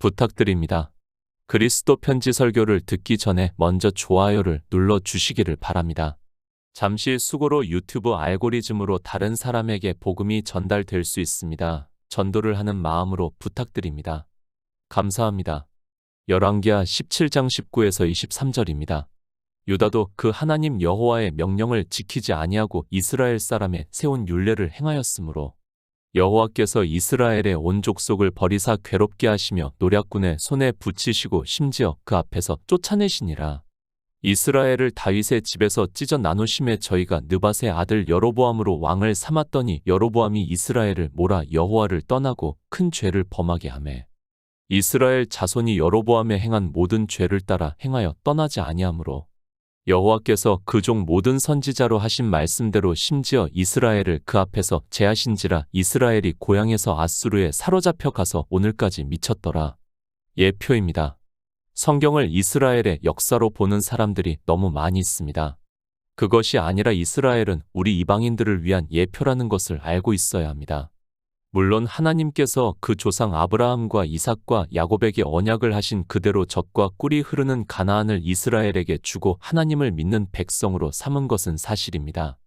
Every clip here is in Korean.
부탁드립니다. 그리스도 편지 설교를 듣기 전에 먼저 좋아요를 눌러 주시기를 바랍니다. 잠시 수고로 유튜브 알고리즘으로 다른 사람에게 복음이 전달될 수 있습니다. 전도를 하는 마음으로 부탁드립니다. 감사합니다. 열왕기하 17장 19에서 23절입니다. 유다도 그 하나님 여호와의 명령을 지키지 아니하고 이스라엘 사람의 세운 율례를 행하였으므로 여호와께서 이스라엘의 온 족속을 버리사 괴롭게 하시며 노략군의 손에 붙이시고 심지어 그 앞에서 쫓아내시니라. 이스라엘을 다윗의 집에서 찢어 나누심에 저희가 느밧의 아들 여로보암으로 왕을 삼았더니 여로보암이 이스라엘을 몰아 여호와를 떠나고 큰 죄를 범하게 하매 이스라엘 자손이 여로보암에 행한 모든 죄를 따라 행하여 떠나지 아니하므로 여호와께서 그 종 모든 선지자로 하신 말씀대로 심지어 이스라엘을 그 앞에서 제하신지라. 이스라엘이 고향에서 아수르에 사로잡혀 가서 오늘까지 미쳤더라. 예표입니다. 성경을 이스라엘의 역사로 보는 사람들이 너무 많이 있습니다. 그것이 아니라 이스라엘은 우리 이방인들을 위한 예표라는 것을 알고 있어야 합니다. 물론 하나님께서 그 조상 아브라함과 이삭과 야곱에게 언약을 하신 그대로 젖과 꿀이 흐르는 가나안을 이스라엘에게 주고 하나님을 믿는 백성으로 삼은 것은 사실입니다.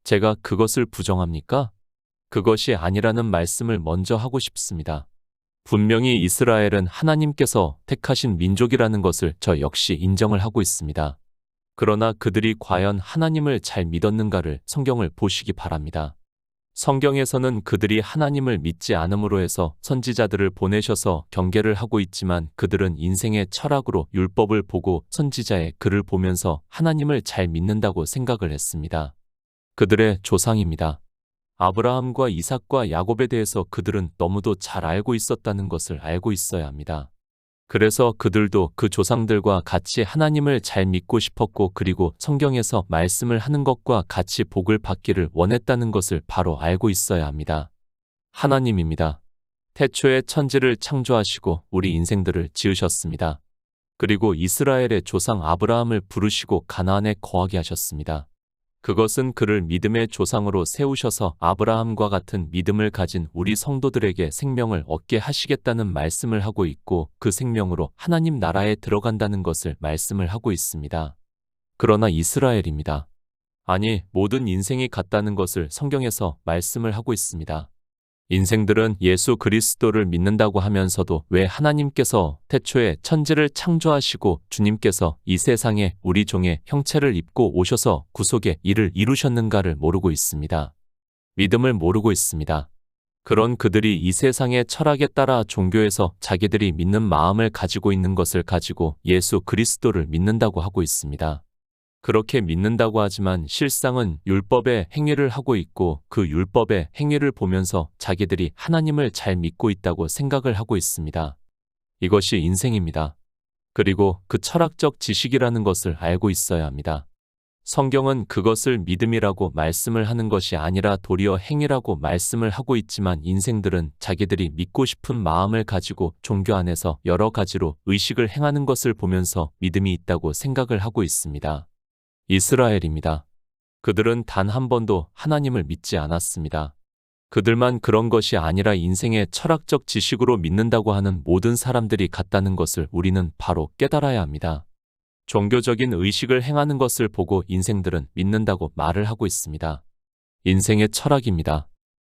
제가 그것을 부정합니까? 그것이 아니라는 말씀을 먼저 하고 싶습니다. 분명히 이스라엘은 하나님께서 택하신 민족이라는 것을 저 역시 인정을 하고 있습니다. 그러나 그들이 과연 하나님을 잘 믿었는가를 성경을 보시기 바랍니다. 성경에서는 그들이 하나님을 믿지 않음으로 해서 선지자들을 보내셔서 경계를 하고 있지만 그들은 인생의 철학으로 율법을 보고 선지자의 글을 보면서 하나님을 잘 믿는다고 생각을 했습니다. 그들의 조상입니다. 아브라함과 이삭과 야곱에 대해서 그들은 너무도 잘 알고 있었다는 것을 알고 있어야 합니다. 그래서 그들도 그 조상들과 같이 하나님을 잘 믿고 싶었고 그리고 성경에서 말씀을 하는 것과 같이 복을 받기를 원했다는 것을 바로 알고 있어야 합니다. 하나님입니다. 태초에 천지를 창조하시고 우리 인생들을 지으셨습니다. 그리고 이스라엘의 조상 아브라함을 부르시고 가나안에 거하게 하셨습니다. 그것은 그를 믿음의 조상으로 세우셔서 아브라함과 같은 믿음을 가진 우리 성도들에게 생명을 얻게 하시겠다는 말씀을 하고 있고 그 생명으로 하나님 나라에 들어간다는 것을 말씀을 하고 있습니다. 그러나 이스라엘입니다. 아니, 모든 인생이 같다는 것을 성경에서 말씀을 하고 있습니다. 인생들은 예수 그리스도를 믿는다고 하면서도 왜 하나님께서 태초에 천지를 창조하시고 주님께서 이 세상에 우리 종의 형체를 입고 오셔서 구속의 일을 이루셨는가를 모르고 있습니다. 믿음을 모르고 있습니다. 그런 그들이 이 세상의 철학에 따라 종교에서 자기들이 믿는 마음을 가지고 있는 것을 가지고 예수 그리스도를 믿는다고 하고 있습니다. 그렇게 믿는다고 하지만 실상은 율법의 행위를 하고 있고 그 율법의 행위를 보면서 자기들이 하나님을 잘 믿고 있다고 생각을 하고 있습니다. 이것이 인생입니다. 그리고 그 철학적 지식이라는 것을 알고 있어야 합니다. 성경은 그것을 믿음이라고 말씀을 하는 것이 아니라 도리어 행위라고 말씀을 하고 있지만 인생들은 자기들이 믿고 싶은 마음을 가지고 종교 안에서 여러 가지로 의식을 행하는 것을 보면서 믿음이 있다고 생각을 하고 있습니다. 이스라엘입니다. 그들은 단 한 번도 하나님을 믿지 않았습니다. 그들만 그런 것이 아니라 인생의 철학적 지식으로 믿는다고 하는 모든 사람들이 같다는 것을 우리는 바로 깨달아야 합니다. 종교적인 의식을 행하는 것을 보고 인생들은 믿는다고 말을 하고 있습니다. 인생의 철학입니다.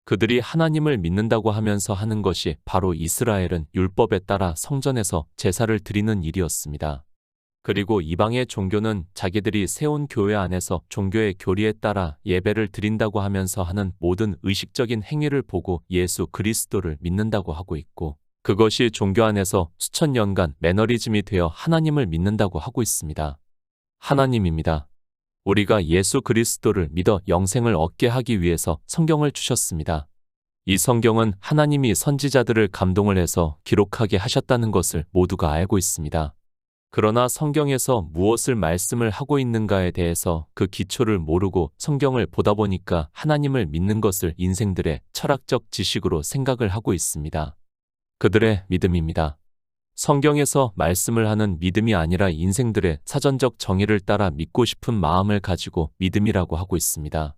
그들이 하나님을 믿는다고 하면서 하는 것이 바로 이스라엘은 율법에 따라 성전에서 제사를 드리는 일이었습니다. 그리고 이방의 종교는 자기들이 세운 교회 안에서 종교의 교리에 따라 예배를 드린다고 하면서 하는 모든 의식적인 행위를 보고 예수 그리스도를 믿는다고 하고 있고 그것이 종교 안에서 수천 년간 매너리즘이 되어 하나님을 믿는다고 하고 있습니다. 하나님입니다. 우리가 예수 그리스도를 믿어 영생을 얻게 하기 위해서 성경을 주셨습니다. 이 성경은 하나님이 선지자들을 감동을 해서 기록하게 하셨다는 것을 모두가 알고 있습니다. 그러나 성경에서 무엇을 말씀을 하고 있는가에 대해서 그 기초를 모르고 성경을 보다 보니까 하나님을 믿는 것을 인생들의 철학적 지식으로 생각을 하고 있습니다. 그들의 믿음입니다. 성경에서 말씀을 하는 믿음이 아니라 인생들의 사전적 정의를 따라 믿고 싶은 마음을 가지고 믿음이라고 하고 있습니다.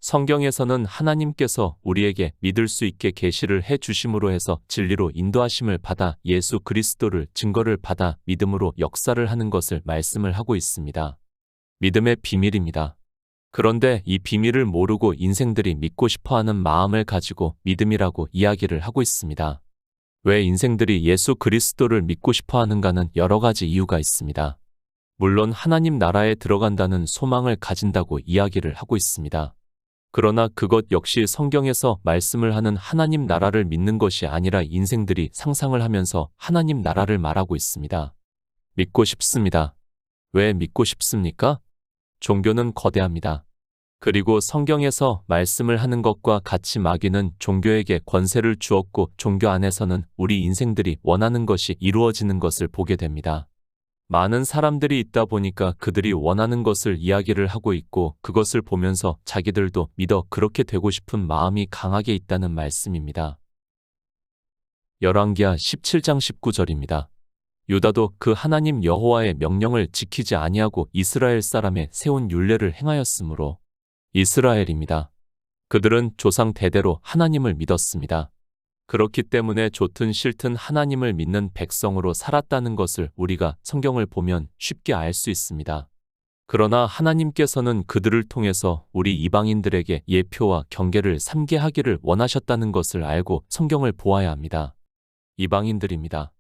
성경에서는 하나님께서 우리에게 믿을 수 있게 계시를 해 주심으로 해서 진리로 인도하심을 받아 예수 그리스도를 증거를 받아 믿음으로 역사를 하는 것을 말씀을 하고 있습니다. 믿음의 비밀입니다. 그런데 이 비밀을 모르고 인생들이 믿고 싶어하는 마음을 가지고 믿음이라고 이야기를 하고 있습니다. 왜 인생들이 예수 그리스도를 믿고 싶어하는가는 여러 가지 이유가 있습니다. 물론 하나님 나라에 들어간다는 소망을 가진다고 이야기를 하고 있습니다. 그러나 그것 역시 성경에서 말씀을 하는 하나님 나라를 믿는 것이 아니라 인생들이 상상을 하면서 하나님 나라를 말하고 있습니다. 믿고 싶습니다. 왜 믿고 싶습니까? 종교는 거대합니다. 그리고 성경에서 말씀을 하는 것과 같이 마귀는 종교에게 권세를 주었고 종교 안에서는 우리 인생들이 원하는 것이 이루어지는 것을 보게 됩니다. 많은 사람들이 있다 보니까 그들이 원하는 것을 이야기를 하고 있고 그것을 보면서 자기들도 믿어 그렇게 되고 싶은 마음이 강하게 있다는 말씀입니다. 열왕기하 17장 19절입니다. 유다도 그 하나님 여호와의 명령을 지키지 아니하고 이스라엘 사람의 세운 율례를 행하였으므로 이스라엘입니다. 그들은 조상 대대로 하나님을 믿었습니다. 그렇기 때문에 좋든 싫든 하나님을 믿는 백성으로 살았다는 것을 우리가 성경을 보면 쉽게 알 수 있습니다. 그러나 하나님께서는 그들을 통해서 우리 이방인들에게 예표와 경계를 삼게 하기를 원하셨다는 것을 알고 성경을 보아야 합니다. 이방인들입니다.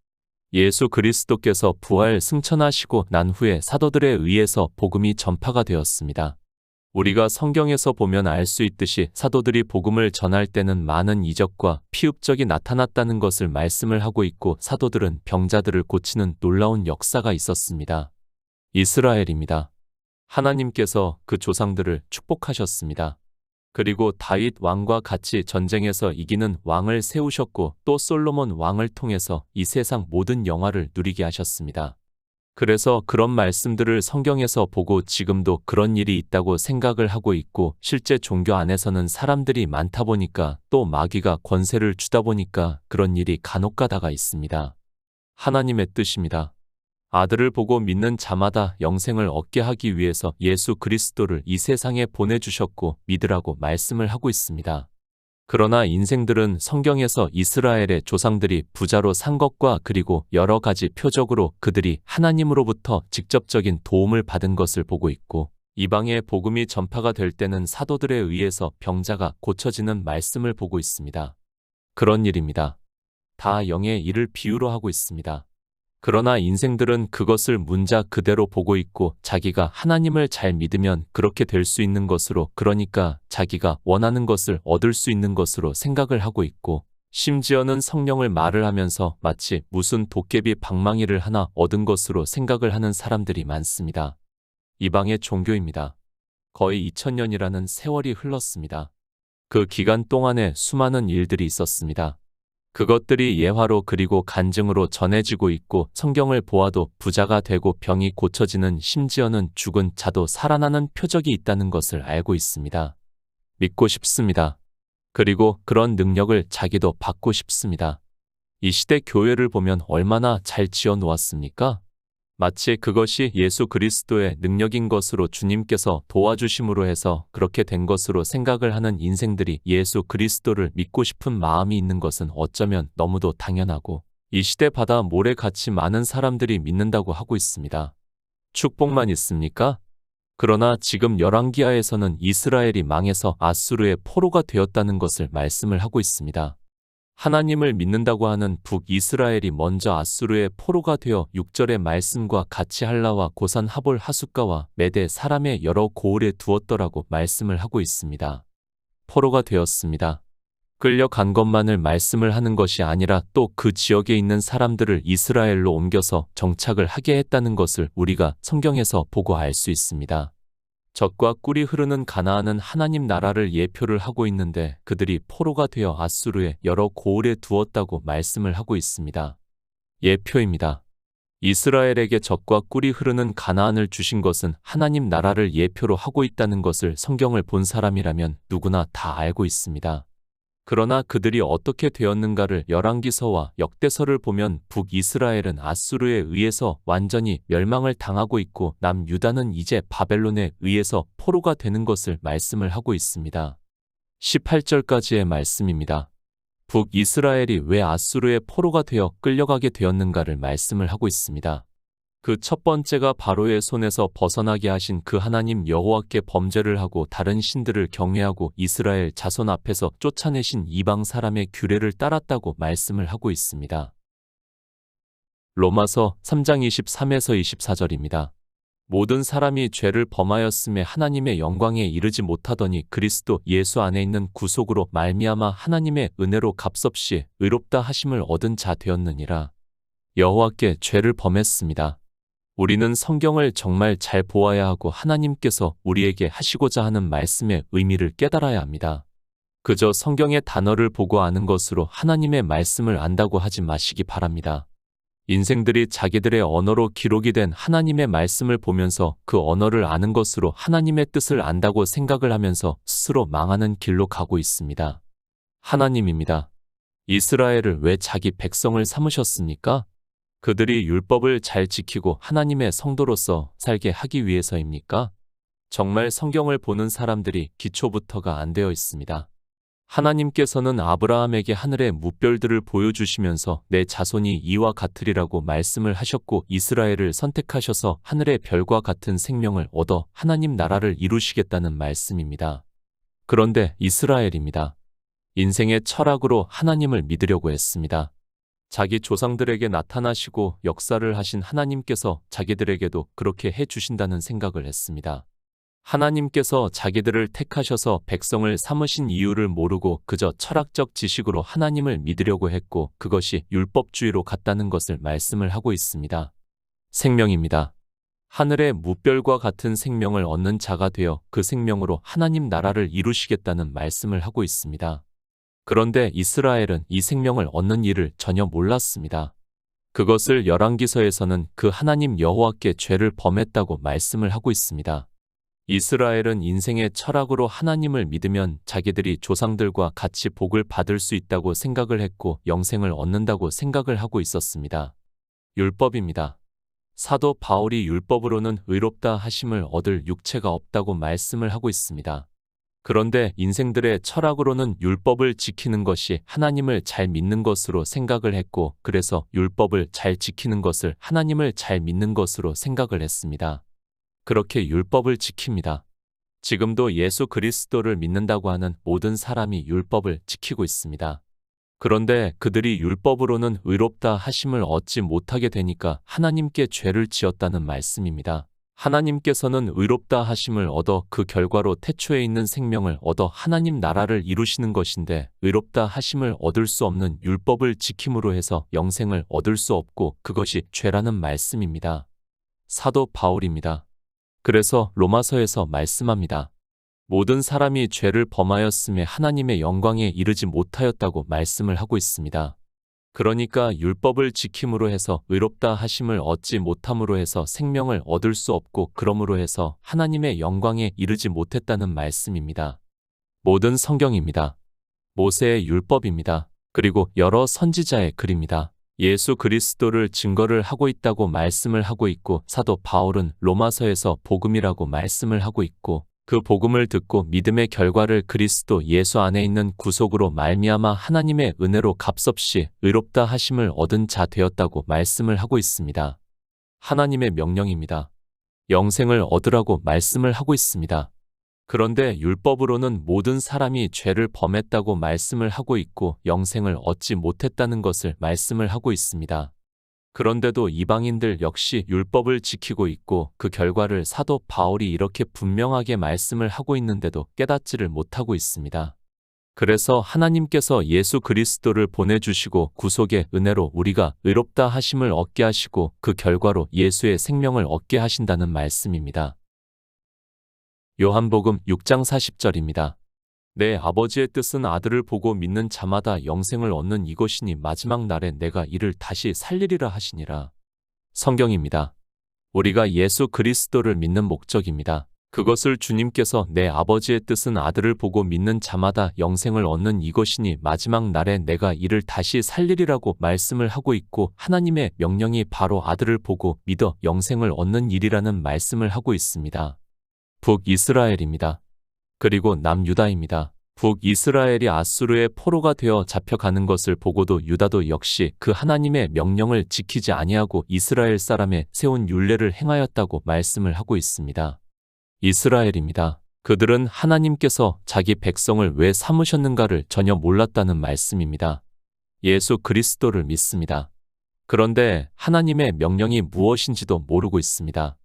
예수 그리스도께서 부활 승천하시고 난 후에 사도들에 의해서 복음이 전파가 되었습니다. 우리가 성경에서 보면 알 수 있듯이 사도들이 복음을 전할 때는 많은 이적과 피흡적이 나타났다는 것을 말씀을 하고 있고 사도들은 병자들을 고치는 놀라운 역사가 있었습니다. 이스라엘입니다. 하나님께서 그 조상들을 축복하셨습니다. 그리고 다윗 왕과 같이 전쟁에서 이기는 왕을 세우셨고 또 솔로몬 왕을 통해서 이 세상 모든 영화를 누리게 하셨습니다. 그래서 그런 말씀들을 성경에서 보고 지금도 그런 일이 있다고 생각을 하고 있고 실제 종교 안에서는 사람들이 많다 보니까 또 마귀가 권세를 주다 보니까 그런 일이 간혹가다가 있습니다. 하나님의 뜻입니다. 아들을 보고 믿는 자마다 영생을 얻게 하기 위해서 예수 그리스도를 이 세상에 보내주셨고 믿으라고 말씀을 하고 있습니다. 그러나 인생들은 성경에서 이스라엘의 조상들이 부자로 산 것과 그리고 여러 가지 표적으로 그들이 하나님으로부터 직접적인 도움을 받은 것을 보고 있고 이방의 복음이 전파가 될 때는 사도들에 의해서 병자가 고쳐지는 말씀을 보고 있습니다. 그런 일입니다. 다 영의 일을 비유로 하고 있습니다. 그러나 인생들은 그것을 문자 그대로 보고 있고 자기가 하나님을 잘 믿으면 그렇게 될 수 있는 것으로 그러니까 자기가 원하는 것을 얻을 수 있는 것으로 생각을 하고 있고 심지어는 성령을 말을 하면서 마치 무슨 도깨비 방망이를 하나 얻은 것으로 생각을 하는 사람들이 많습니다. 이방의 종교입니다. 거의 2000년이라는 세월이 흘렀습니다. 그 기간 동안에 수많은 일들이 있었습니다. 그것들이 예화로 그리고 간증으로 전해지고 있고 성경을 보아도 부자가 되고 병이 고쳐지는 심지어는 죽은 자도 살아나는 표적이 있다는 것을 알고 있습니다. 믿고 싶습니다. 그리고 그런 능력을 자기도 받고 싶습니다. 이 시대 교회를 보면 얼마나 잘 지어 놓았습니까? 마치 그것이 예수 그리스도의 능력인 것으로 주님께서 도와주심으로 해서 그렇게 된 것으로 생각을 하는 인생들이 예수 그리스도를 믿고 싶은 마음이 있는 것은 어쩌면 너무도 당연하고 이 시대바다 모래같이 많은 사람들이 믿는다고 하고 있습니다. 축복만 있습니까? 그러나 지금 열왕기하에서는 이스라엘이 망해서 아수르의 포로가 되었다는 것을 말씀을 하고 있습니다. 하나님을 믿는다고 하는 북이스라엘이 먼저 아수르의 포로가 되어 6절의 말씀과 같이 할라와 고산 하볼 하숫가와 메대 사람의 여러 고을에 두었더라고 말씀을 하고 있습니다. 포로가 되었습니다. 끌려간 것만을 말씀을 하는 것이 아니라 또 그 지역에 있는 사람들을 이스라엘로 옮겨서 정착을 하게 했다는 것을 우리가 성경에서 보고 알 수 있습니다. 젖과 꿀이 흐르는 가나안은 하나님 나라를 예표를 하고 있는데 그들이 포로가 되어 아수르의 여러 고을에 두었다고 말씀을 하고 있습니다. 예표입니다. 이스라엘에게 젖과 꿀이 흐르는 가나안을 주신 것은 하나님 나라를 예표로 하고 있다는 것을 성경을 본 사람이라면 누구나 다 알고 있습니다. 그러나 그들이 어떻게 되었는가를 열왕기서와 역대서를 보면 북이스라엘은 아수르에 의해서 완전히 멸망을 당하고 있고 남유다는 이제 바벨론에 의해서 포로가 되는 것을 말씀을 하고 있습니다. 18절까지의 말씀입니다. 북이스라엘이 왜 아수르의 포로가 되어 끌려가게 되었는가를 말씀을 하고 있습니다. 그 첫 번째가 바로의 손에서 벗어나게 하신 그 하나님 여호와께 범죄를 하고 다른 신들을 경외하고 이스라엘 자손 앞에서 쫓아내신 이방 사람의 규례를 따랐다고 말씀을 하고 있습니다. 로마서 3장 23에서 24절입니다. 모든 사람이 죄를 범하였음에 하나님의 영광에 이르지 못하더니 그리스도 예수 안에 있는 구속으로 말미암아 하나님의 은혜로 값없이 의롭다 하심을 얻은 자 되었느니라. 여호와께 죄를 범했습니다. 우리는 성경을 정말 잘 보아야 하고 하나님께서 우리에게 하시고자 하는 말씀의 의미를 깨달아야 합니다. 그저 성경의 단어를 보고 아는 것으로 하나님의 말씀을 안다고 하지 마시기 바랍니다. 인생들이 자기들의 언어로 기록이 된 하나님의 말씀을 보면서 그 언어를 아는 것으로 하나님의 뜻을 안다고 생각을 하면서 스스로 망하는 길로 가고 있습니다. 하나님입니다. 이스라엘을 왜 자기 백성을 삼으셨습니까? 그들이 율법을 잘 지키고 하나님의 성도로서 살게 하기 위해서입니까? 정말 성경을 보는 사람들이 기초부터가 안 되어 있습니다. 하나님께서는 아브라함에게 하늘의 무별들을 보여주시면서 내 자손이 이와 같으리라고 말씀을 하셨고 이스라엘을 선택하셔서 하늘의 별과 같은 생명을 얻어 하나님 나라를 이루시겠다는 말씀입니다. 그런데 이스라엘입니다. 인생의 철학으로 하나님을 믿으려고 했습니다. 자기 조상들에게 나타나시고 역사를 하신 하나님께서 자기들에게도 그렇게 해주신다는 생각을 했습니다. 하나님께서 자기들을 택하셔서 백성을 삼으신 이유를 모르고 그저 철학적 지식으로 하나님을 믿으려고 했고 그것이 율법주의로 갔다는 것을 말씀을 하고 있습니다. 생명입니다. 하늘의 무별과 같은 생명을 얻는 자가 되어 그 생명으로 하나님 나라를 이루시겠다는 말씀을 하고 있습니다. 그런데 이스라엘은 이 생명을 얻는 일을 전혀 몰랐습니다. 그것을 열왕기서에서는 그 하나님 여호와께 죄를 범했다고 말씀을 하고 있습니다. 이스라엘은 인생의 철학으로 하나님을 믿으면 자기들이 조상들과 같이 복을 받을 수 있다고 생각을 했고 영생을 얻는다고 생각을 하고 있었습니다. 율법입니다. 사도 바울이 율법으로는 의롭다 하심을 얻을 육체가 없다고 말씀을 하고 있습니다. 그런데 인생들의 철학으로는 율법을 지키는 것이 하나님을 잘 믿는 것으로 생각을 했고 그래서 율법을 잘 지키는 것을 하나님을 잘 믿는 것으로 생각을 했습니다. 그렇게 율법을 지킵니다. 지금도 예수 그리스도를 믿는다고 하는 모든 사람이 율법을 지키고 있습니다. 그런데 그들이 율법으로는 의롭다 하심을 얻지 못하게 되니까 하나님께 죄를 지었다는 말씀입니다. 하나님께서는 의롭다 하심을 얻어 그 결과로 태초에 있는 생명을 얻어 하나님 나라를 이루시는 것인데 의롭다 하심을 얻을 수 없는 율법을 지킴으로 해서 영생을 얻을 수 없고 그것이 죄라는 말씀입니다. 사도 바울입니다. 그래서 로마서에서 말씀합니다. 모든 사람이 죄를 범하였음에 하나님의 영광에 이르지 못하였다고 말씀을 하고 있습니다. 그러니까 율법을 지킴으로 해서 의롭다 하심을 얻지 못함으로 해서 생명을 얻을 수 없고 그러므로 해서 하나님의 영광에 이르지 못했다는 말씀입니다. 모든 성경입니다. 모세의 율법입니다. 그리고 여러 선지자의 글입니다. 예수 그리스도를 증거를 하고 있다고 말씀을 하고 있고 사도 바울은 로마서에서 복음이라고 말씀을 하고 있고 그 복음을 듣고 믿음의 결과를 그리스도 예수 안에 있는 구속으로 말미암아 하나님의 은혜로 값없이 의롭다 하심을 얻은 자 되었다고 말씀을 하고 있습니다. 하나님의 명령입니다. 영생을 얻으라고 말씀을 하고 있습니다. 그런데 율법으로는 모든 사람이 죄를 범했다고 말씀을 하고 있고 영생을 얻지 못했다는 것을 말씀을 하고 있습니다. 그런데도 이방인들 역시 율법을 지키고 있고 그 결과를 사도 바울이 이렇게 분명하게 말씀을 하고 있는데도 깨닫지를 못하고 있습니다. 그래서 하나님께서 예수 그리스도를 보내주시고 구속의 은혜로 우리가 의롭다 하심을 얻게 하시고 그 결과로 예수의 생명을 얻게 하신다는 말씀입니다. 요한복음 6장 40절입니다. 내 아버지의 뜻은 아들을 보고 믿는 자마다 영생을 얻는 이것이니 마지막 날에 내가 이를 다시 살리리라 하시니라. 성경입니다. 우리가 예수 그리스도를 믿는 목적입니다. 그것을 주님께서 내 아버지의 뜻은 아들을 보고 믿는 자마다 영생을 얻는 이것이니 마지막 날에 내가 이를 다시 살리리라고 말씀을 하고 있고 하나님의 명령이 바로 아들을 보고 믿어 영생을 얻는 일이라는 말씀을 하고 있습니다. 북이스라엘입니다. 그리고 남유다입니다. 북이스라엘이 아수르의 포로가 되어 잡혀가는 것을 보고도 유다도 역시 그 하나님의 명령을 지키지 아니하고 이스라엘 사람의 세운 율례를 행하였다고 말씀을 하고 있습니다. 이스라엘입니다. 그들은 하나님께서 자기 백성을 왜 삼으셨는가를 전혀 몰랐다는 말씀입니다. 예수 그리스도를 믿습니다. 그런데 하나님의 명령이 무엇인지도 모르고 있습니다.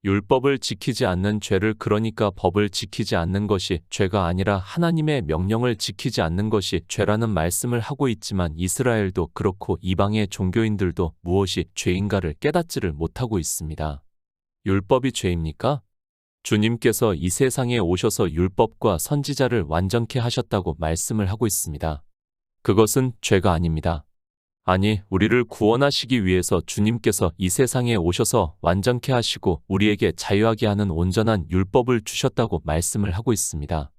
율법을 지키지 않는 죄를 그러니까 법을 지키지 않는 것이 죄가 아니라 하나님의 명령을 지키지 않는 것이 죄라는 말씀을 하고 있지만 이스라엘도 그렇고 이방의 종교인들도 무엇이 죄인가를 깨닫지를 못하고 있습니다. 율법이 죄입니까? 주님께서 이 세상에 오셔서 율법과 선지자를 완전케 하셨다고 말씀을 하고 있습니다. 그것은 죄가 아닙니다. 아니, 우리를 구원하시기 위해서 주님께서 이 세상에 오셔서 완전케 하시고 우리에게 자유하게 하는 온전한 율법을 주셨다고 말씀을 하고 있습니다.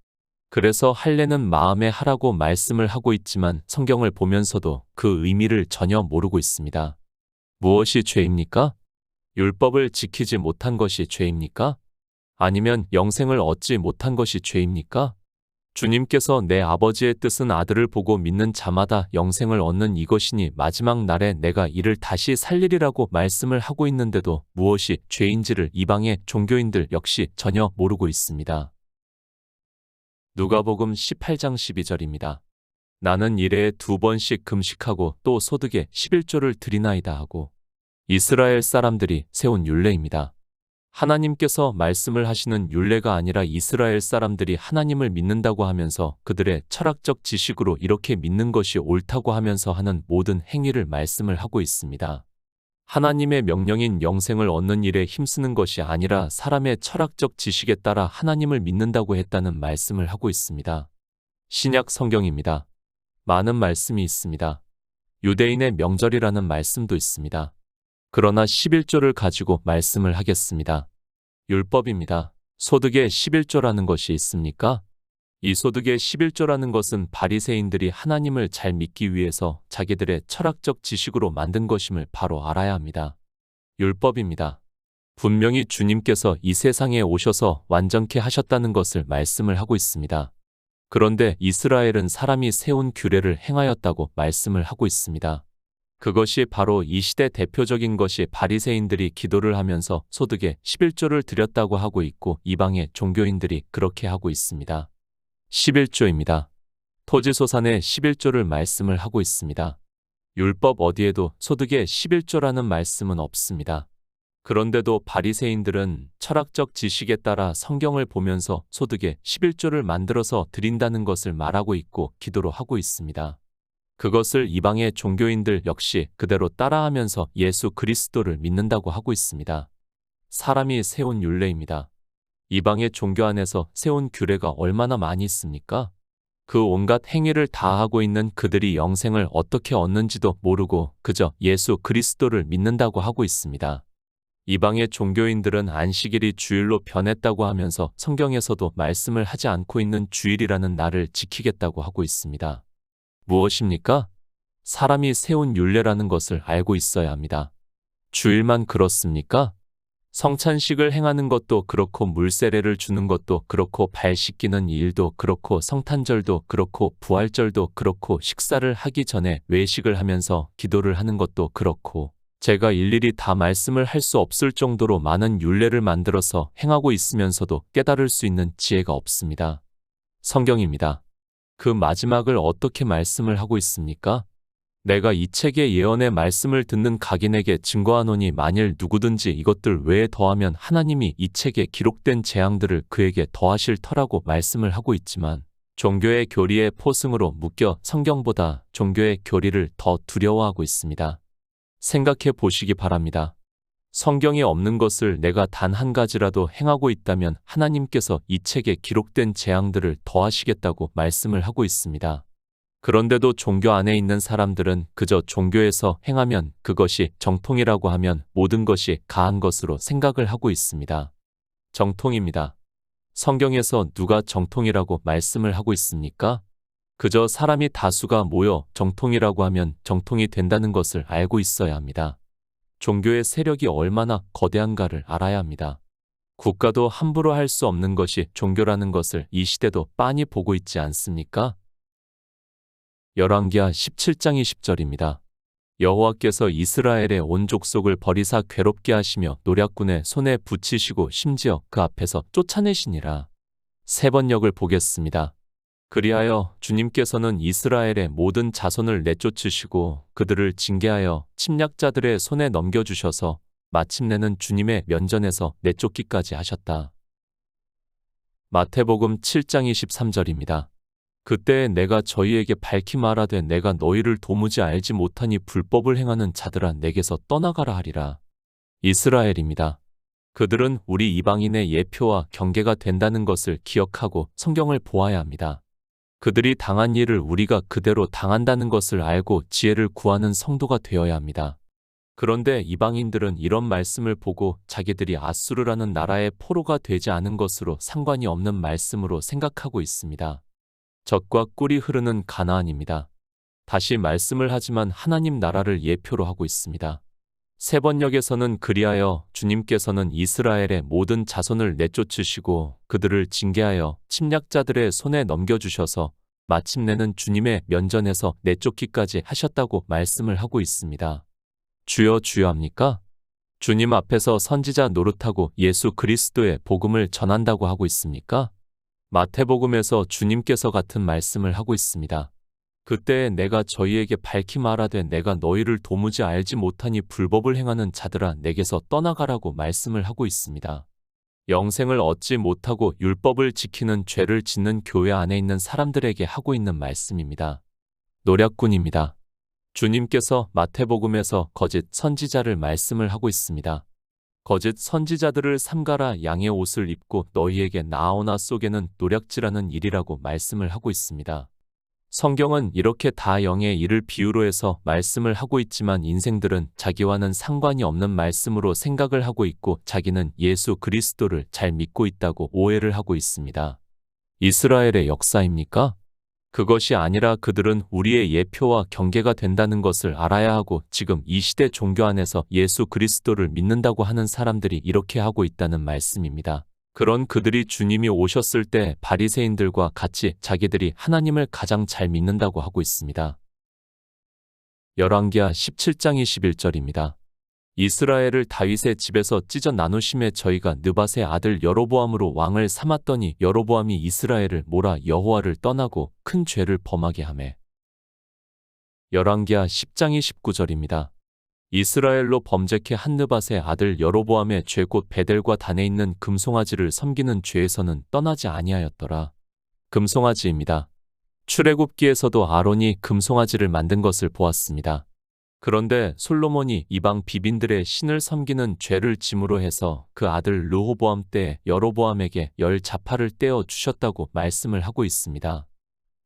그래서 할례는 마음에 하라고 말씀을 하고 있지만 성경을 보면서도 그 의미를 전혀 모르고 있습니다. 무엇이 죄입니까? 율법을 지키지 못한 것이 죄입니까? 아니면 영생을 얻지 못한 것이 죄입니까? 주님께서 내 아버지의 뜻은 아들을 보고 믿는 자마다 영생을 얻는 이것이니 마지막 날에 내가 이를 다시 살리리라고 말씀을 하고 있는데도 무엇이 죄인지를 이방의 종교인들 역시 전혀 모르고 있습니다. 누가복음 18장 12절입니다. 나는 일해에 2번씩 금식하고 또 소득의 11조를 드리나이다 하고 이스라엘 사람들이 세운 율례입니다. 하나님께서 말씀을 하시는 율례가 아니라 이스라엘 사람들이 하나님을 믿는다고 하면서 그들의 철학적 지식으로 이렇게 믿는 것이 옳다고 하면서 하는 모든 행위를 말씀을 하고 있습니다. 하나님의 명령인 영생을 얻는 일에 힘쓰는 것이 아니라 사람의 철학적 지식에 따라 하나님을 믿는다고 했다는 말씀을 하고 있습니다. 신약 성경입니다. 많은 말씀이 있습니다. 유대인의 명절이라는 말씀도 있습니다. 그러나 11조를 가지고 말씀을 하겠습니다. 율법입니다. 소득의 11조라는 것이 있습니까? 이 소득의 11조라는 것은 바리새인들이 하나님을 잘 믿기 위해서 자기들의 철학적 지식으로 만든 것임을 바로 알아야 합니다. 율법입니다. 분명히 주님께서 이 세상에 오셔서 완전케 하셨다는 것을 말씀을 하고 있습니다. 그런데 이스라엘은 사람이 세운 규례를 행하였다고 말씀을 하고 있습니다. 그것이 바로 이 시대 대표적인 것이 바리새인들이 기도를 하면서 소득의 11조를 드렸다고 하고 있고 이방의 종교인들이 그렇게 하고 있습니다. 11조입니다. 토지소산의 11조를 말씀을 하고 있습니다. 율법 어디에도 소득의 11조라는 말씀은 없습니다. 그런데도 바리새인들은 철학적 지식에 따라 성경을 보면서 소득의 11조를 만들어서 드린다는 것을 말하고 있고 기도로 하고 있습니다. 그것을 이방의 종교인들 역시 그대로 따라하면서 예수 그리스도를 믿는다고 하고 있습니다. 사람이 세운 율례입니다. 이방의 종교 안에서 세운 규례가 얼마나 많이 있습니까? 그 온갖 행위를 다 하고 있는 그들이 영생을 어떻게 얻는지도 모르고 그저 예수 그리스도를 믿는다고 하고 있습니다. 이방의 종교인들은 안식일이 주일로 변했다고 하면서 성경에서도 말씀을 하지 않고 있는 주일이라는 날을 지키겠다고 하고 있습니다. 무엇입니까? 사람이 세운 율례라는 것을 알고 있어야 합니다. 주일만 그렇습니까? 성찬식을 행하는 것도 그렇고 물세례를 주는 것도 그렇고 발 씻기는 일도 그렇고 성탄절도 그렇고 부활절도 그렇고 식사를 하기 전에 외식을 하면서 기도를 하는 것도 그렇고 제가 일일이 다 말씀을 할 수 없을 정도로 많은 율례를 만들어서 행하고 있으면서도 깨달을 수 있는 지혜가 없습니다. 성경입니다. 그 마지막을 어떻게 말씀을 하고 있습니까? 내가 이 책의 예언의 말씀을 듣는 각인에게 증거하노니 만일 누구든지 이것들 외에 더하면 하나님이 이 책에 기록된 재앙들을 그에게 더하실 터라고 말씀을 하고 있지만 종교의 교리의 포승으로 묶여 성경보다 종교의 교리를 더 두려워하고 있습니다. 생각해 보시기 바랍니다. 성경에 없는 것을 내가 단 한 가지라도 행하고 있다면 하나님께서 이 책에 기록된 재앙들을 더하시겠다고 말씀을 하고 있습니다. 그런데도 종교 안에 있는 사람들은 그저 종교에서 행하면 그것이 정통이라고 하면 모든 것이 가한 것으로 생각을 하고 있습니다. 정통입니다. 성경에서 누가 정통이라고 말씀을 하고 있습니까? 그저 사람이 다수가 모여 정통이라고 하면 정통이 된다는 것을 알고 있어야 합니다. 종교의 세력이 얼마나 거대한가를 알아야 합니다. 국가도 함부로 할 수 없는 것이 종교라는 것을 이 시대도 빤히 보고 있지 않습니까? 열왕기하 17장 20절입니다. 여호와께서 이스라엘의 온 족속을 버리사 괴롭게 하시며 노략군의 손에 붙이시고 심지어 그 앞에서 쫓아내시니라. 세 번역을 보겠습니다. 그리하여 주님께서는 이스라엘의 모든 자손을 내쫓으시고 그들을 징계하여 침략자들의 손에 넘겨주셔서 마침내는 주님의 면전에서 내쫓기까지 하셨다. 마태복음 7장 23절입니다. 그때 내가 저희에게 밝히 말하되 내가 너희를 도무지 알지 못하니 불법을 행하는 자들아 내게서 떠나가라 하리라. 이스라엘입니다. 그들은 우리 이방인의 예표와 경계가 된다는 것을 기억하고 성경을 보아야 합니다. 그들이 당한 일을 우리가 그대로 당한다는 것을 알고 지혜를 구하는 성도가 되어야 합니다. 그런데 이방인들은 이런 말씀을 보고 자기들이 아수르라는 나라의 포로가 되지 않은 것으로 상관이 없는 말씀으로 생각하고 있습니다. 젖과 꿀이 흐르는 가나안입니다. 다시 말씀을 하지만 하나님 나라를 예표로 하고 있습니다. 세 번역에서는 그리하여 주님께서는 이스라엘의 모든 자손을 내쫓으시고 그들을 징계하여 침략자들의 손에 넘겨주셔서 마침내는 주님의 면전에서 내쫓기까지 하셨다고 말씀을 하고 있습니다. 주여 주여 합니까? 주님 앞에서 선지자 노릇하고 예수 그리스도의 복음을 전한다고 하고 있습니까? 마태복음에서 주님께서 같은 말씀을 하고 있습니다. 그때 내가 저희에게 밝히 말하되 내가 너희를 도무지 알지 못하니 불법을 행하는 자들아 내게서 떠나가라고 말씀을 하고 있습니다. 영생을 얻지 못하고 율법을 지키는 죄를 짓는 교회 안에 있는 사람들에게 하고 있는 말씀입니다. 노략군입니다. 주님께서 마태복음에서 거짓 선지자를 말씀을 하고 있습니다. 거짓 선지자들을 삼가라 양의 옷을 입고 너희에게 나아오나 속에는 노략질하는 일이라고 말씀을 하고 있습니다. 성경은 이렇게 다 영의 일을 비유로 해서 말씀을 하고 있지만 인생들은 자기와는 상관이 없는 말씀으로 생각을 하고 있고 자기는 예수 그리스도를 잘 믿고 있다고 오해를 하고 있습니다. 이스라엘의 역사입니까? 그것이 아니라 그들은 우리의 예표와 경계가 된다는 것을 알아야 하고 지금 이 시대 종교 안에서 예수 그리스도를 믿는다고 하는 사람들이 이렇게 하고 있다는 말씀입니다. 그런 그들이 주님이 오셨을 때 바리새인들과 같이 자기들이 하나님을 가장 잘 믿는다고 하고 있습니다. 열왕기하 17장 21절입니다. 이스라엘을 다윗의 집에서 찢어 나누심에 저희가 느밧의 아들 여로보암으로 왕을 삼았더니 여로보암이 이스라엘을 몰아 여호와를 떠나고 큰 죄를 범하게 하매. 열왕기하 10장 29절입니다. 이스라엘로 범죄케 한 느밧의 아들 여로보암의 죄 곧 베델과 단에 있는 금송아지를 섬기는 죄에서는 떠나지 아니하였더라. 금송아지입니다. 출애굽기에서도 아론이 금송아지를 만든 것을 보았습니다. 그런데 솔로몬이 이방 비빈들의 신을 섬기는 죄를 짐으로 해서 그 아들 르호보암 때 여로보암에게 10자파를 떼어 주셨다고 말씀을 하고 있습니다.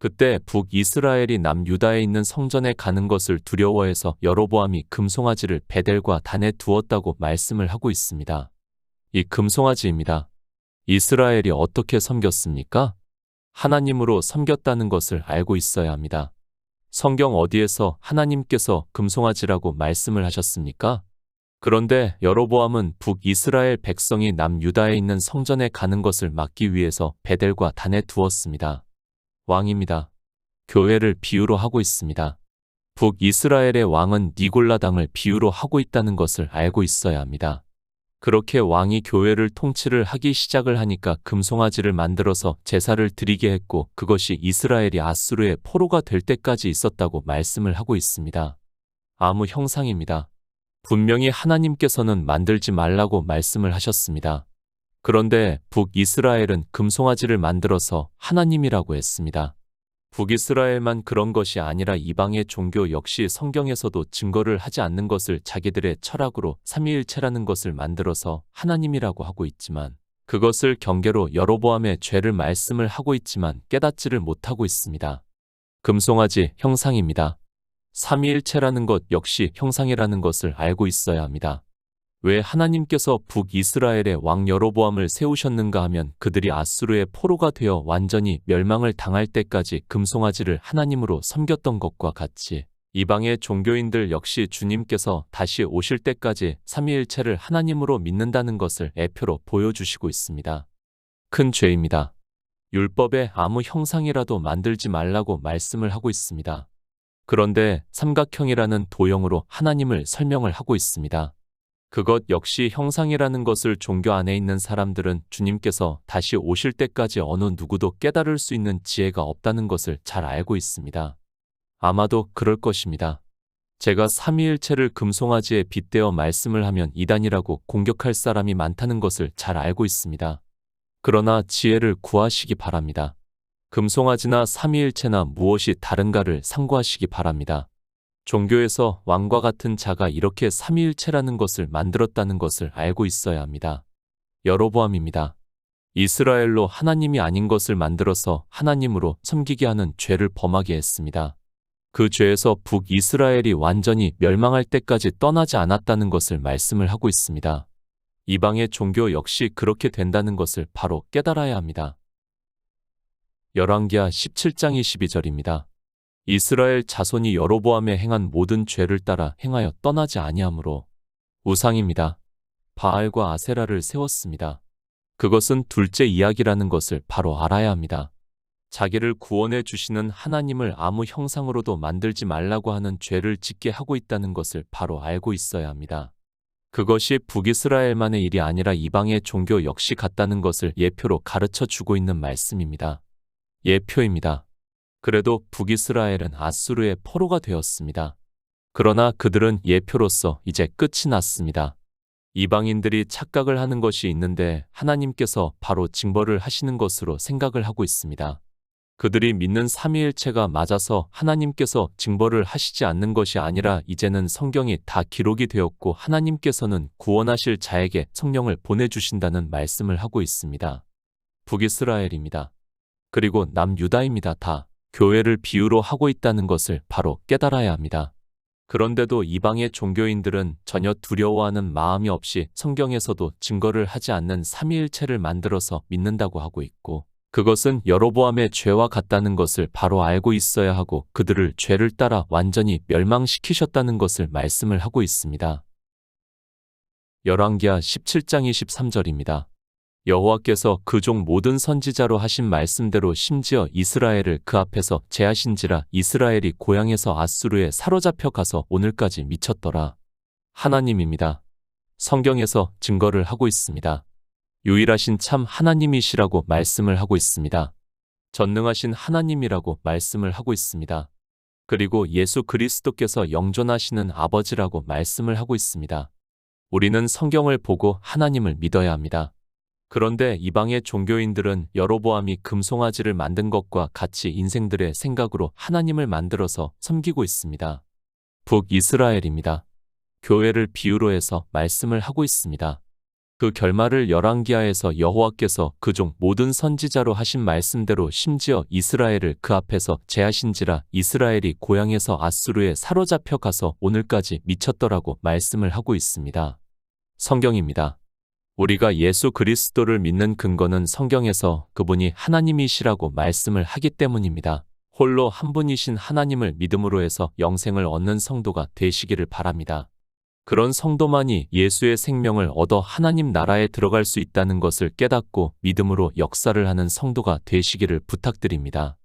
그때 북이스라엘이 남유다에 있는 성전에 가는 것을 두려워해서 여로보암이 금송아지를 베델과 단에 두었다고 말씀을 하고 있습니다. 이 금송아지입니다. 이스라엘이 어떻게 섬겼습니까? 하나님으로 섬겼다는 것을 알고 있어야 합니다. 성경 어디에서 하나님께서 금송아지라고 말씀을 하셨습니까? 그런데 여로보암은 북이스라엘 백성이 남유다에 있는 성전에 가는 것을 막기 위해서 베델과 단에 두었습니다. 왕입니다. 교회를 비유로 하고 있습니다. 북이스라엘의 왕은 니골라 당을 비유로 하고 있다는 것을 알고 있어야 합니다. 그렇게 왕이 교회를 통치를 하기 시작을 하니까 금송아지를 만들어서 제사를 드리게 했고 그것이 이스라엘이 아수르의 포로가 될 때까지 있었다고 말씀을 하고 있습니다. 아무 형상입니다. 분명히 하나님께서는 만들지 말라고 말씀을 하셨습니다. 그런데 북이스라엘은 금송아지를 만들어서 하나님이라고 했습니다. 북이스라엘만 그런 것이 아니라 이방의 종교 역시 성경에서도 증거를 하지 않는 것을 자기들의 철학으로 삼위일체라는 것을 만들어서 하나님이라고 하고 있지만 그것을 경계로 여로보암의 죄를 말씀을 하고 있지만 깨닫지를 못하고 있습니다. 금송아지 형상입니다. 삼위일체라는 것 역시 형상이라는 것을 알고 있어야 합니다. 왜 하나님께서 북이스라엘의 왕 여로보암을 세우셨는가 하면 그들이 아수르의 포로가 되어 완전히 멸망을 당할 때까지 금송아지를 하나님으로 섬겼던 것과 같이 이방의 종교인들 역시 주님께서 다시 오실 때까지 삼위일체를 하나님으로 믿는다는 것을 애표로 보여주시고 있습니다. 큰 죄입니다. 율법에 아무 형상이라도 만들지 말라고 말씀을 하고 있습니다. 그런데 삼각형이라는 도형으로 하나님을 설명을 하고 있습니다. 그것 역시 형상이라는 것을 종교 안에 있는 사람들은 주님께서 다시 오실 때까지 어느 누구도 깨달을 수 있는 지혜가 없다는 것을 잘 알고 있습니다. 아마도 그럴 것입니다. 제가 삼위일체를 금송아지에 빗대어 말씀을 하면 이단이라고 공격할 사람이 많다는 것을 잘 알고 있습니다. 그러나 지혜를 구하시기 바랍니다. 금송아지나 삼위일체나 무엇이 다른가를 상고하시기 바랍니다. 종교에서 왕과 같은 자가 이렇게 삼위일체라는 것을 만들었다는 것을 알고 있어야 합니다. 여로보암입니다. 이스라엘로 하나님이 아닌 것을 만들어서 하나님으로 섬기게 하는 죄를 범하게 했습니다. 그 죄에서 북이스라엘이 완전히 멸망할 때까지 떠나지 않았다는 것을 말씀을 하고 있습니다. 이방의 종교 역시 그렇게 된다는 것을 바로 깨달아야 합니다. 열왕기하 17장 22절입니다. 이스라엘 자손이 여로보암에 행한 모든 죄를 따라 행하여 떠나지 아니하므로 우상입니다. 바알과 아세라를 세웠습니다. 그것은 둘째 이야기라는 것을 바로 알아야 합니다. 자기를 구원해 주시는 하나님을 아무 형상으로도 만들지 말라고 하는 죄를 짓게 하고 있다는 것을 바로 알고 있어야 합니다. 그것이 북이스라엘만의 일이 아니라 이방의 종교 역시 같다는 것을 예표로 가르쳐 주고 있는 말씀입니다. 예표입니다. 그래도 북이스라엘은 아수르의 포로가 되었습니다. 그러나 그들은 예표로서 이제 끝이 났습니다. 이방인들이 착각을 하는 것이 있는데 하나님께서 바로 징벌을 하시는 것으로 생각을 하고 있습니다. 그들이 믿는 삼위일체가 맞아서 하나님께서 징벌을 하시지 않는 것이 아니라 이제는 성경이 다 기록이 되었고 하나님께서는 구원하실 자에게 성령을 보내주신다는 말씀을 하고 있습니다. 북이스라엘입니다. 그리고 남유다입니다. 다 교회를 비유로 하고 있다는 것을 바로 깨달아야 합니다. 그런데도 이방의 종교인들은 전혀 두려워하는 마음이 없이 성경에서도 증거를 하지 않는 삼위일체를 만들어서 믿는다고 하고 있고 그것은 여로보암의 죄와 같다는 것을 바로 알고 있어야 하고 그들을 죄를 따라 완전히 멸망시키셨다는 것을 말씀을 하고 있습니다. 열왕기하 17장 23절입니다. 여호와께서 그 종 모든 선지자로 하신 말씀대로 심지어 이스라엘을 그 앞에서 제하신지라 이스라엘이 고향에서 아수르에 사로잡혀 가서 오늘까지 미쳤더라. 하나님입니다. 성경에서 증거를 하고 있습니다. 유일하신 참 하나님이시라고 말씀을 하고 있습니다. 전능하신 하나님이라고 말씀을 하고 있습니다. 그리고 예수 그리스도께서 영존하시는 아버지라고 말씀을 하고 있습니다. 우리는 성경을 보고 하나님을 믿어야 합니다. 그런데 이방의 종교인들은 여로보암이 금송아지를 만든 것과 같이 인생들의 생각으로 하나님을 만들어서 섬기고 있습니다. 북이스라엘입니다. 교회를 비유로 해서 말씀을 하고 있습니다. 그 결말을 열왕기하에서 여호와께서 그 종 모든 선지자로 하신 말씀대로 심지어 이스라엘을 그 앞에서 제하신지라 이스라엘이 고향에서 아수르에 사로잡혀 가서 오늘까지 미쳤더라고 말씀을 하고 있습니다. 성경입니다. 우리가 예수 그리스도를 믿는 근거는 성경에서 그분이 하나님이시라고 말씀을 하기 때문입니다. 홀로 한 분이신 하나님을 믿음으로 해서 영생을 얻는 성도가 되시기를 바랍니다. 그런 성도만이 예수의 생명을 얻어 하나님 나라에 들어갈 수 있다는 것을 깨닫고 믿음으로 역사를 하는 성도가 되시기를 부탁드립니다.